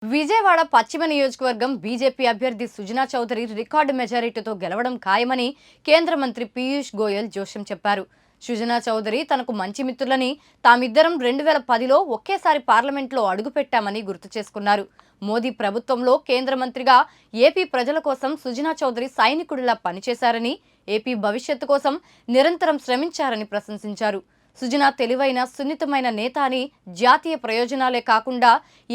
విజయవాడ పశ్చిమ నియోజకవర్గం బీజేపీ అభ్యర్థి సుజనా చౌదరి రికార్డు మెజారిటీతో గెలవడం ఖాయమని కేంద్ర మంత్రి పీయూష్ గోయల్ జోస్యం చెప్పారు. సుజనా చౌదరి తనకు మంచి మిత్రులని, తామిద్దరం 2010లో ఒకేసారి పార్లమెంట్లో అడుగుపెట్టామని గుర్తు చేసుకున్నారు. మోదీ ప్రభుత్వంలో కేంద్ర మంత్రిగా ఏపీ ప్రజల కోసం సుజనా చౌదరి సైనికుడిలా పనిచేశారని, ఏపీ భవిష్యత్తు కోసం నిరంతరం శ్రమించారని ప్రశంసించారు. సుజనా తెలివైన సున్నితమైన నేత అని, జాతీయ ప్రయోజనాలే కాకుండా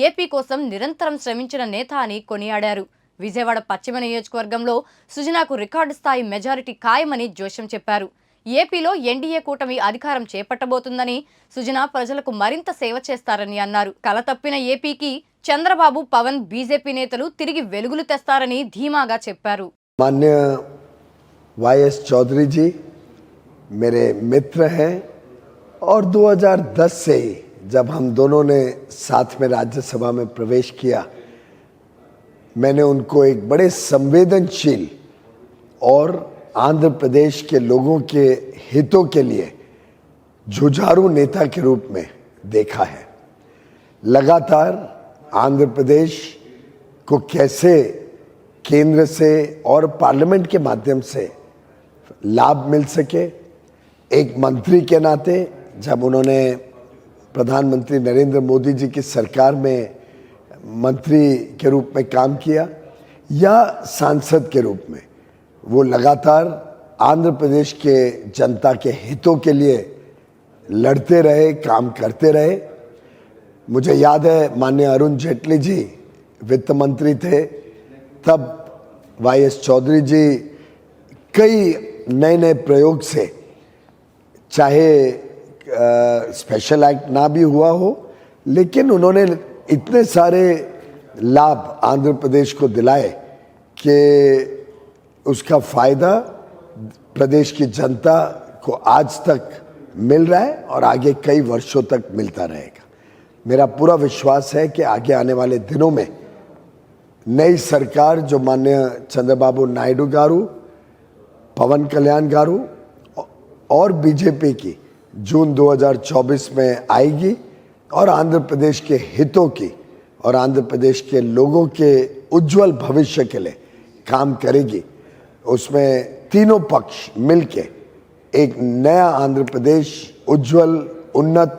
ఏపీ కోసం నిరంతరం శ్రమించిన నేత అని కొనియాడారు. విజయవాడ పశ్చిమ నియోజకవర్గంలో సుజనాకు రికార్డు స్థాయి మెజారిటీ ఖాయమని జోస్యం చెప్పారు. ఏపీలో ఎన్డీఏ కూటమి అధికారం చేపట్టబోతుందని, సుజనా ప్రజలకు మరింత సేవ చేస్తారని అన్నారు. కల తప్పిన ఏపీకి చంద్రబాబు, పవన్, బీజేపీ నేతలు తిరిగి వెలుగులు తెస్తారని ధీమాగా చెప్పారు. मान्य वाईएस चौधरी जी मेरे मित्र हैं और 2010 से ही जब हम दोनों ने साथ में राज्यसभा में प्रवेश किया, मैंने उनको एक बड़े संवेदनशील और आंध्र प्रदेश के लोगों के हितों के लिए जुझारू नेता के रूप में देखा है। लगातार आंध्र प्रदेश को कैसे केंद्र से और पार्लियामेंट के माध्यम से लाभ मिल सके, एक मंत्री के नाते जब उन्होंने प्रधानमंत्री नरेंद्र मोदी जी की सरकार में मंत्री के रूप में काम किया या सांसद के रूप में, वो लगातार आंध्र प्रदेश के जनता के हितों के लिए लड़ते रहे, काम करते रहे। मुझे याद है माननीय अरुण जेटली जी वित्त मंत्री थे, तब वाईएस चौधरी जी कई नए नए प्रयोग से, चाहे स्पेशल एक्ट ना भी हुआ हो, लेकिन उन्होंने इतने सारे लाभ आंध्र प्रदेश को दिलाए कि उसका फ़ायदा प्रदेश की जनता को आज तक मिल रहा है और आगे कई वर्षों तक मिलता रहेगा। मेरा पूरा विश्वास है कि आगे आने वाले दिनों में नई सरकार जो माननीय चंद्रबाबु नायडू गारू, पवन कल्याण गारू और बीजेपी की जून 2024 में आएगी और आंध्र प्रदेश के हितों की और आंध्र प्रदेश के लोगों के उज्जवल भविष्य के लिए काम करेगी। उसमें तीनों पक्ष मिलके एक नया आंध्र प्रदेश, उज्जवल, उन्नत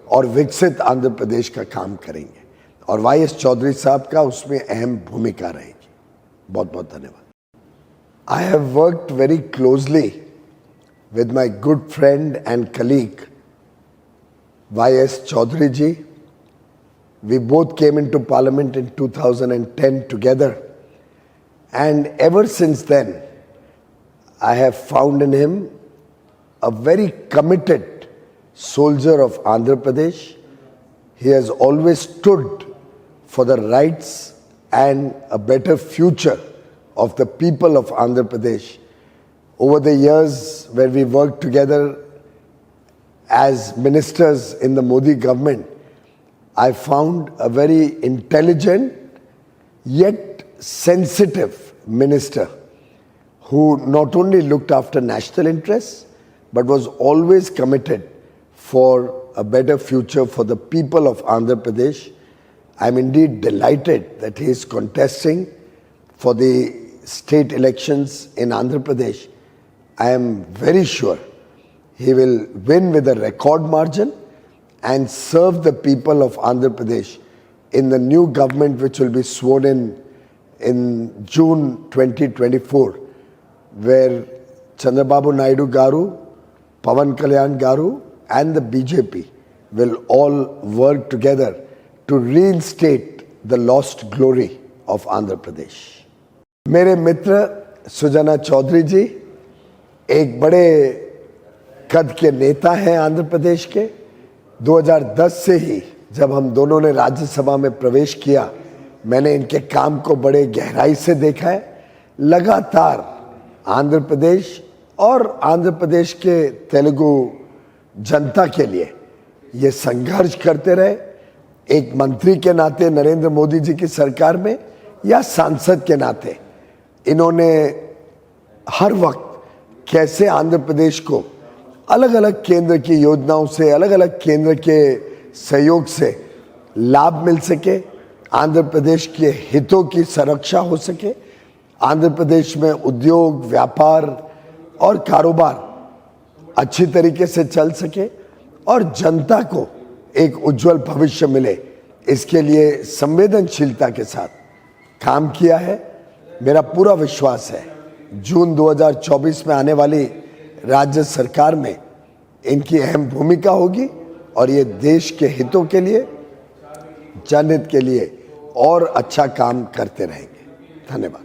और विकसित आंध्र प्रदेश का काम करेंगे और वाईएस चौधरी साहब का उसमें अहम भूमिका रहेगी। बहुत बहुत धन्यवाद। I have worked very closely with my good friend and colleague YS Chaudhary ji. We both came into parliament in 2010 together, and ever since then I have found in him a very committed soldier of Andhra Pradesh. He has always stood for the rights and a better future of the people of Andhra Pradesh. Over the years where we worked together as ministers in the Modi government, I found a very intelligent yet sensitive minister who not only looked after national interests but was always committed for a better future for the people of Andhra Pradesh. I am indeed delighted that he is contesting for the state elections in Andhra Pradesh. I am very sure he will win with a record margin and serve the people of Andhra Pradesh in the new government which will be sworn in June 2024, where Chandrababu Naidu Garu, Pavan Kalyan Garu and the BJP will all work together to reinstate the lost glory of Andhra Pradesh. मेरे मित्र सुजना चौधरी जी एक बड़े कद के नेता हैं आंध्र प्रदेश के। 2010 से ही जब हम दोनों ने राज्यसभा में प्रवेश किया, मैंने इनके काम को बड़े गहराई से देखा है। लगातार आंध्र प्रदेश और आंध्र प्रदेश के तेलुगु जनता के लिए ये संघर्ष करते रहे, एक मंत्री के नाते नरेंद्र मोदी जी की सरकार में या सांसद के नाते इन्होंने हर वक्त कैसे आंध्र प्रदेश को अलग अलग केंद्र की योजनाओं से, अलग अलग केंद्र के सहयोग से लाभ मिल सके, आंध्र प्रदेश के हितों की संरक्षा हो सके, आंध्र प्रदेश में उद्योग, व्यापार और कारोबार अच्छी तरीके से चल सके और जनता को एक उज्जवल भविष्य मिले, इसके लिए संवेदनशीलता के साथ काम किया है। मेरा पूरा विश्वास है जून 2024 में आने वाली राज्य सरकार में इनकी अहम भूमिका होगी और ये देश के हितों के लिए, जनहित के लिए और अच्छा काम करते रहेंगे। धन्यवाद।